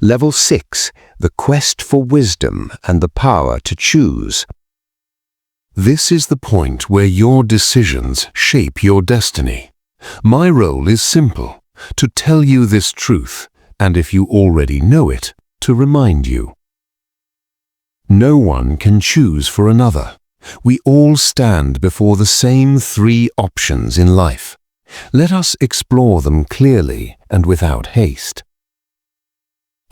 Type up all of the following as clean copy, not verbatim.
Level 6. The quest for wisdom and the power to choose. This is the point where your decisions shape your destiny. My role is simple, to tell you this truth, and if you already know it, to remind you. No one can choose for another. We all stand before the same 3 options in life. Let us explore them clearly and without haste.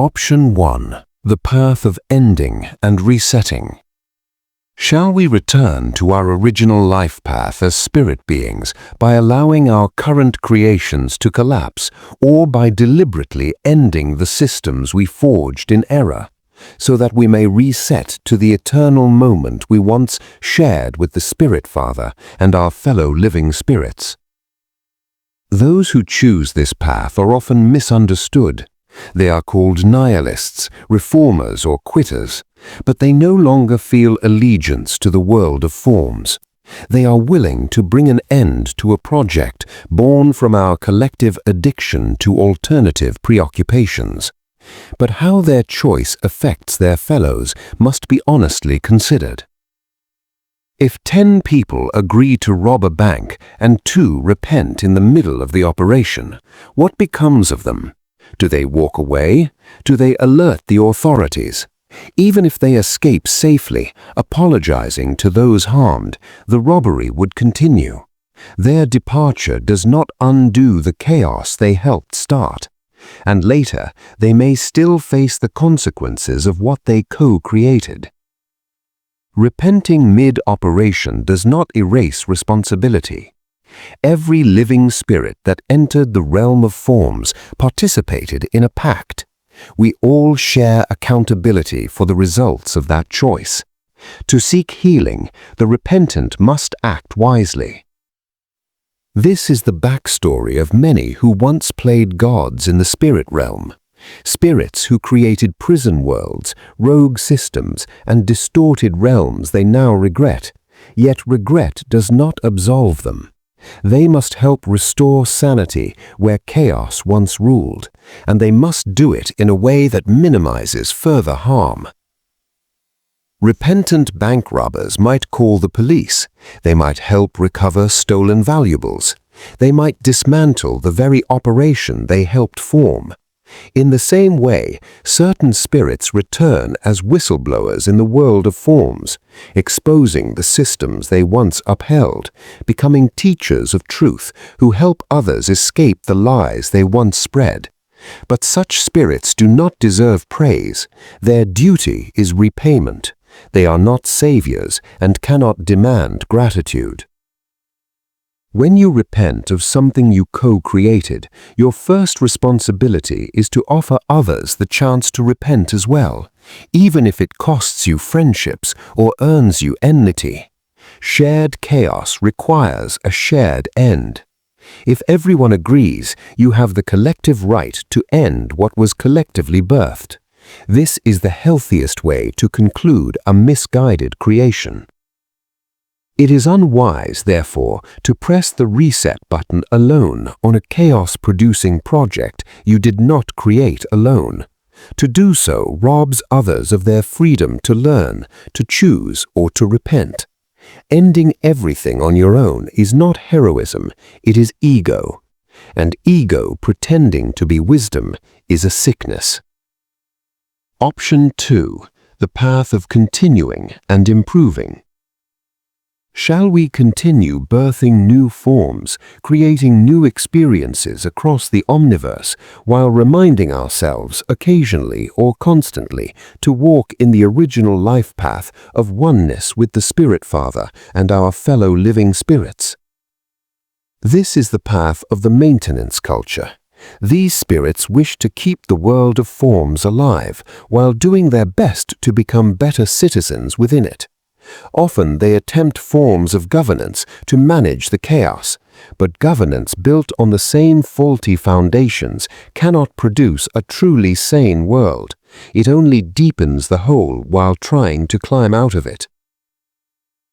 Option 1. The path of ending and resetting. Shall we return to our original life path as spirit beings by allowing our current creations to collapse, or by deliberately ending the systems we forged in error, so that we may reset to the eternal moment we once shared with the Spirit Father and our fellow living spirits? Those who choose this path are often misunderstood. They are called nihilists, reformers, or quitters, but they no longer feel allegiance to the world of forms. They are willing to bring an end to a project born from our collective addiction to alternative preoccupations. But how their choice affects their fellows must be honestly considered. If 10 people agree to rob a bank and 2 repent in the middle of the operation, what becomes of them? Do they walk away? Do they alert the authorities? Even if they escape safely, apologizing to those harmed, the robbery would continue. Their departure does not undo the chaos they helped start, and later they may still face the consequences of what they co-created. Repenting mid-operation does not erase responsibility. Every living spirit that entered the realm of forms participated in a pact. We all share accountability for the results of that choice. To seek healing, the repentant must act wisely. This is the backstory of many who once played gods in the spirit realm. Spirits who created prison worlds, rogue systems, and distorted realms they now regret. Yet regret does not absolve them. They must help restore sanity where chaos once ruled, and they must do it in a way that minimizes further harm. Repentant bank robbers might call the police. They might help recover stolen valuables. They might dismantle the very operation they helped form. In the same way, certain spirits return as whistleblowers in the world of forms, exposing the systems they once upheld, becoming teachers of truth who help others escape the lies they once spread. But such spirits do not deserve praise. Their duty is repayment. They are not saviors and cannot demand gratitude. When you repent of something you co-created, your first responsibility is to offer others the chance to repent as well, even if it costs you friendships or earns you enmity. Shared chaos requires a shared end. If everyone agrees, you have the collective right to end what was collectively birthed. This is the healthiest way to conclude a misguided creation. It is unwise, therefore, to press the reset button alone on a chaos-producing project you did not create alone. To do so robs others of their freedom to learn, to choose, or to repent. Ending everything on your own is not heroism, it is ego. And ego pretending to be wisdom is a sickness. Option 2. The path of continuing and improving. Shall we continue birthing new forms, creating new experiences across the omniverse, while reminding ourselves occasionally or constantly to walk in the original life path of oneness with the Spirit Father and our fellow living spirits? This is the path of the maintenance culture. These spirits wish to keep the world of forms alive, while doing their best to become better citizens within it. Often they attempt forms of governance to manage the chaos, but governance built on the same faulty foundations cannot produce a truly sane world. It only deepens the hole while trying to climb out of it.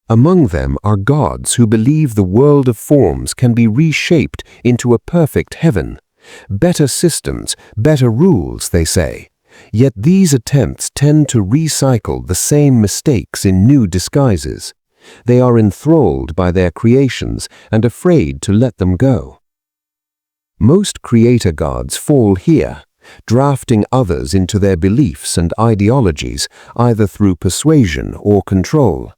Among them are gods who believe the world of forms can be reshaped into a perfect heaven. Better systems, better rules, they say. Yet these attempts tend to recycle the same mistakes in new disguises. They are enthralled by their creations and afraid to let them go. Most creator gods fall here, drafting others into their beliefs and ideologies either through persuasion or control.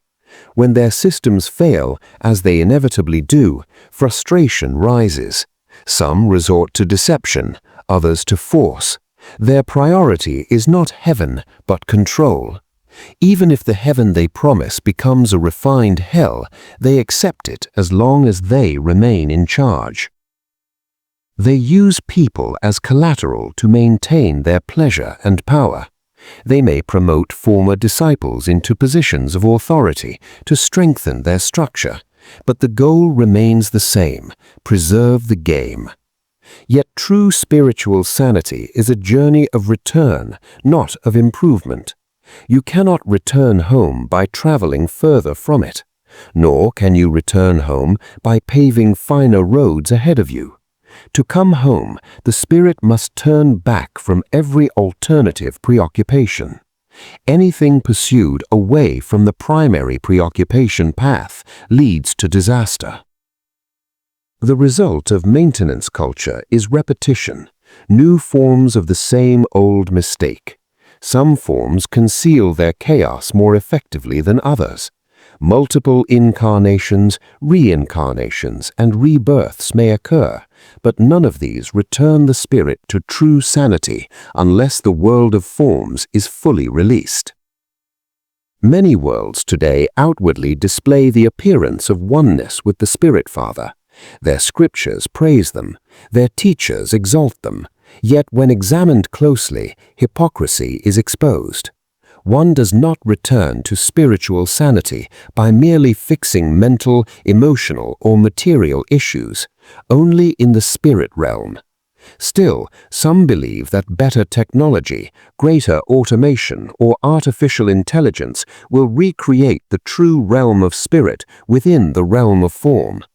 When their systems fail, as they inevitably do, frustration rises. Some resort to deception, others to force. Their priority is not heaven, but control. Even if the heaven they promise becomes a refined hell, they accept it as long as they remain in charge. They use people as collateral to maintain their pleasure and power. They may promote former disciples into positions of authority to strengthen their structure, but the goal remains the same: preserve the game. Yet true spiritual sanity is a journey of return, not of improvement. You cannot return home by traveling further from it, nor can you return home by paving finer roads ahead of you. To come home, the spirit must turn back from every alternative preoccupation. Anything pursued away from the primary preoccupation path leads to disaster. The result of maintenance culture is repetition, new forms of the same old mistake. Some forms conceal their chaos more effectively than others. Multiple incarnations, reincarnations, and rebirths may occur, but none of these return the spirit to true sanity unless the world of forms is fully released. Many worlds today outwardly display the appearance of oneness with the Spirit Father. Their scriptures praise them, their teachers exalt them, yet when examined closely, hypocrisy is exposed. One does not return to spiritual sanity by merely fixing mental, emotional, or material issues, only in the spirit realm. Still, some believe that better technology, greater automation, or artificial intelligence will recreate the true realm of spirit within the realm of form.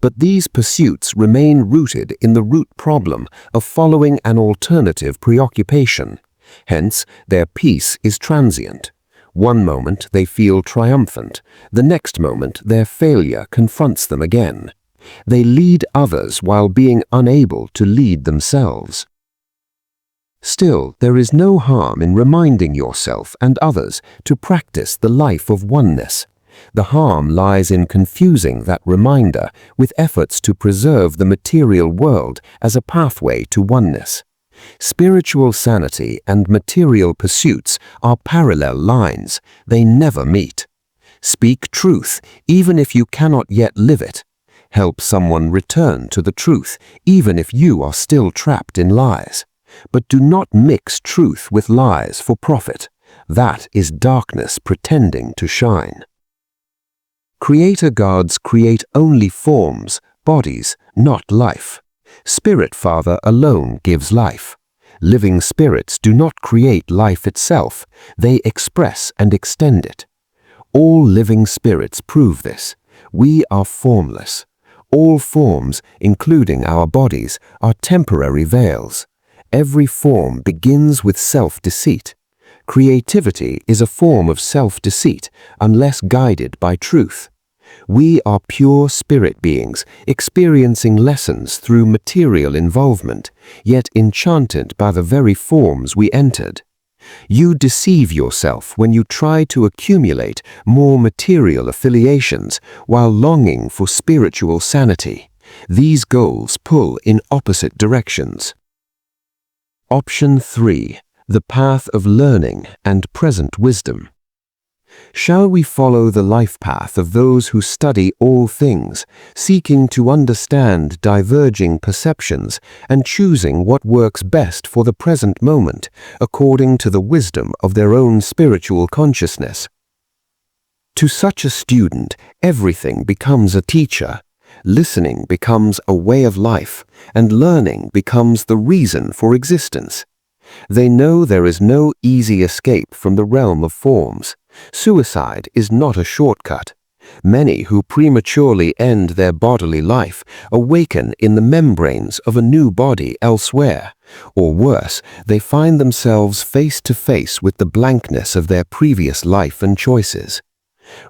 But these pursuits remain rooted in the root problem of following an alternative preoccupation. Hence, their peace is transient. One moment they feel triumphant, the next moment their failure confronts them again. They lead others while being unable to lead themselves. Still, there is no harm in reminding yourself and others to practice the life of oneness. The harm lies in confusing that reminder with efforts to preserve the material world as a pathway to oneness. Spiritual sanity and material pursuits are parallel lines. They never meet. Speak truth, even if you cannot yet live it. Help someone return to the truth, even if you are still trapped in lies. But do not mix truth with lies for profit. That is darkness pretending to shine. Creator gods create only forms, bodies, not life. Spirit Father alone gives life. Living spirits do not create life itself, they express and extend it. All living spirits prove this. We are formless. All forms, including our bodies, are temporary veils. Every form begins with self-deceit. Creativity is a form of self-deceit unless guided by truth. We are pure spirit beings, experiencing lessons through material involvement, yet enchanted by the very forms we entered. You deceive yourself when you try to accumulate more material affiliations while longing for spiritual sanity. These goals pull in opposite directions. Option 3. The path of learning and present wisdom. Shall we follow the life path of those who study all things, seeking to understand diverging perceptions and choosing what works best for the present moment, according to the wisdom of their own spiritual consciousness? To such a student, everything becomes a teacher. Listening becomes a way of life, and learning becomes the reason for existence. They know there is no easy escape from the realm of forms. Suicide is not a shortcut. Many who prematurely end their bodily life awaken in the membranes of a new body elsewhere, or worse, they find themselves face to face with the blankness of their previous life and choices.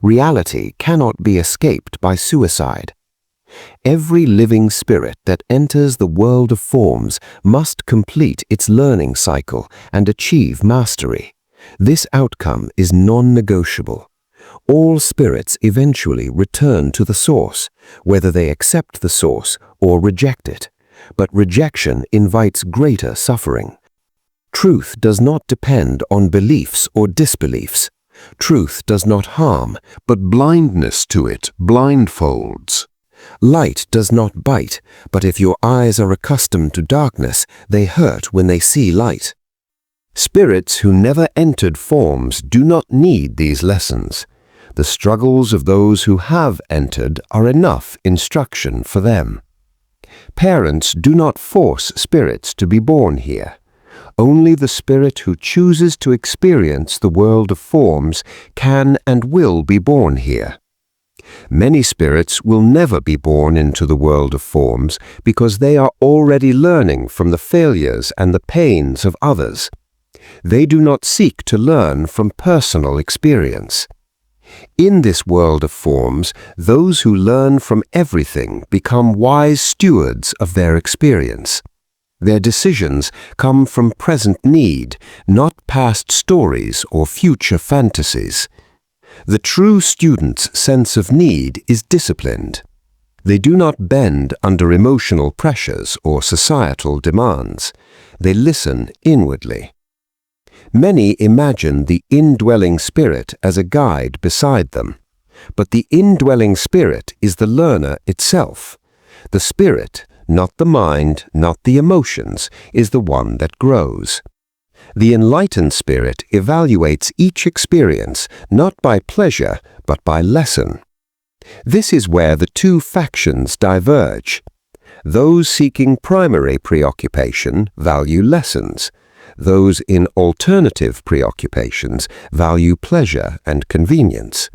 Reality cannot be escaped by suicide. Every living spirit that enters the world of forms must complete its learning cycle and achieve mastery. This outcome is non-negotiable. All spirits eventually return to the source, whether they accept the source or reject it. But rejection invites greater suffering. Truth does not depend on beliefs or disbeliefs. Truth does not harm, but blindness to it blindfolds. Light does not bite, but if your eyes are accustomed to darkness, they hurt when they see light. Spirits who never entered forms do not need these lessons. The struggles of those who have entered are enough instruction for them. Parents do not force spirits to be born here. Only the spirit who chooses to experience the world of forms can and will be born here. Many spirits will never be born into the world of forms because they are already learning from the failures and the pains of others. They do not seek to learn from personal experience. In this world of forms, those who learn from everything become wise stewards of their experience. Their decisions come from present need, not past stories or future fantasies. The true student's sense of need is disciplined. They do not bend under emotional pressures or societal demands. They listen inwardly. Many imagine the indwelling spirit as a guide beside them, but the indwelling spirit is the learner itself. The spirit, not the mind, not the emotions, is the one that grows. The enlightened spirit evaluates each experience not by pleasure but by lesson. This is where the two factions diverge. Those seeking primary preoccupation value lessons. Those in alternative preoccupations value pleasure and convenience.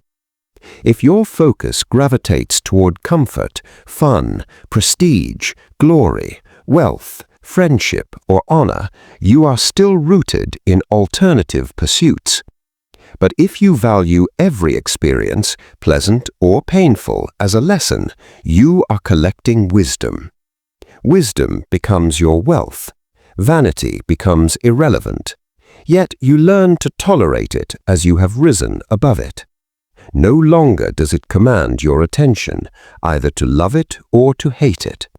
If your focus gravitates toward comfort, fun, prestige, glory, wealth, friendship, or honor, you are still rooted in alternative pursuits. But if you value every experience, pleasant or painful, as a lesson, you are collecting wisdom. Wisdom becomes your wealth. Vanity becomes irrelevant. Yet you learn to tolerate it as you have risen above it. No longer does it command your attention, either to love it or to hate it.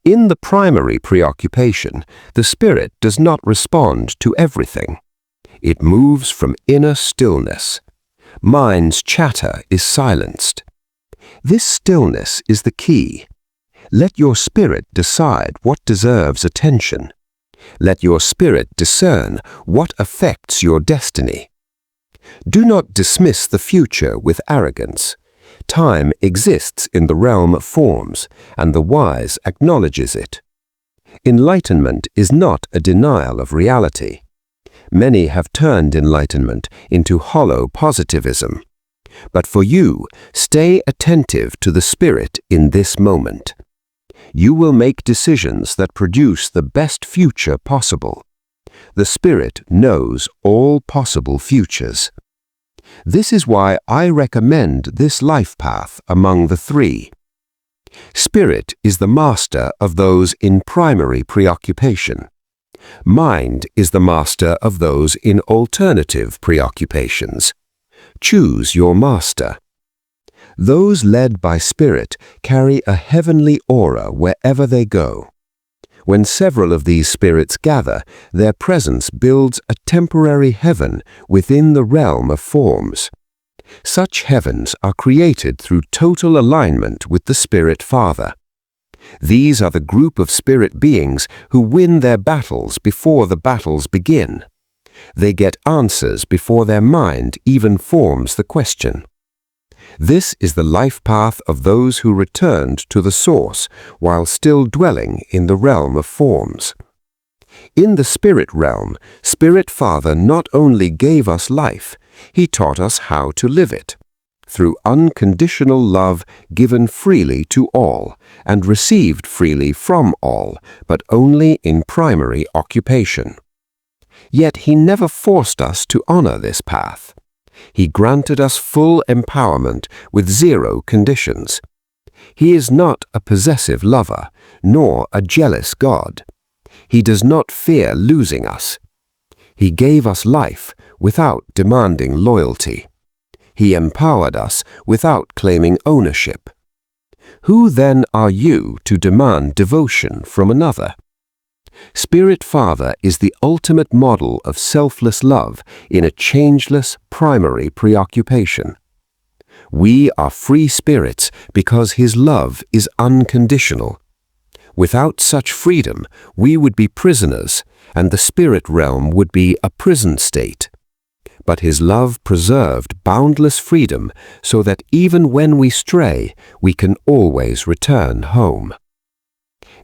In the primary preoccupation, the spirit does not respond to everything. It moves from inner stillness. Mind's chatter is silenced. This stillness is the key. Let your spirit decide what deserves attention. Let your spirit discern what affects your destiny. Do not dismiss the future with arrogance. Time exists in the realm of forms, and the wise acknowledges it. Enlightenment is not a denial of reality. Many have turned enlightenment into hollow positivism. But for you, stay attentive to the spirit in this moment. You will make decisions that produce the best future possible. The spirit knows all possible futures. This is why I recommend this life path among the three. Spirit is the master of those in primary preoccupation. Mind is the master of those in alternative preoccupations. Choose your master. Those led by spirit carry a heavenly aura wherever they go. When several of these spirits gather, their presence builds a temporary heaven within the realm of forms. Such heavens are created through total alignment with the Spirit Father. These are the group of spirit beings who win their battles before the battles begin. They get answers before their mind even forms the question. This is the life path of those who returned to the source while still dwelling in the realm of forms. In the spirit realm, Spirit Father not only gave us life, he taught us how to live it. through unconditional love given freely to all and received freely from all, but only in primary occupation. Yet he never forced us to honor this path. He granted us full empowerment with zero conditions. He is not a possessive lover, nor a jealous God. He does not fear losing us. He gave us life without demanding loyalty. He empowered us without claiming ownership. Who then are you to demand devotion from another? Spirit Father is the ultimate model of selfless love in a changeless primary preoccupation. We are free spirits because His love is unconditional. Without such freedom, we would be prisoners, and the spirit realm would be a prison state. But His love preserved boundless freedom so that even when we stray, we can always return home.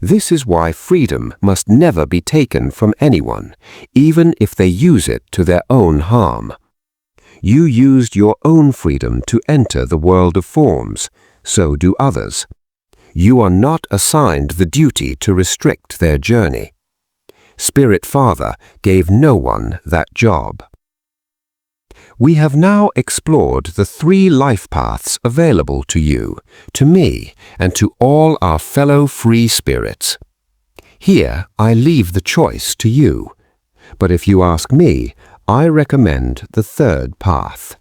This is why freedom must never be taken from anyone, even if they use it to their own harm. You used your own freedom to enter the world of forms, so do others. You are not assigned the duty to restrict their journey. Spirit Father gave no one that job. We have now explored the 3 life paths available to you, to me, and to all our fellow free spirits. Here I leave the choice to you, but if you ask me, I recommend the 3rd path.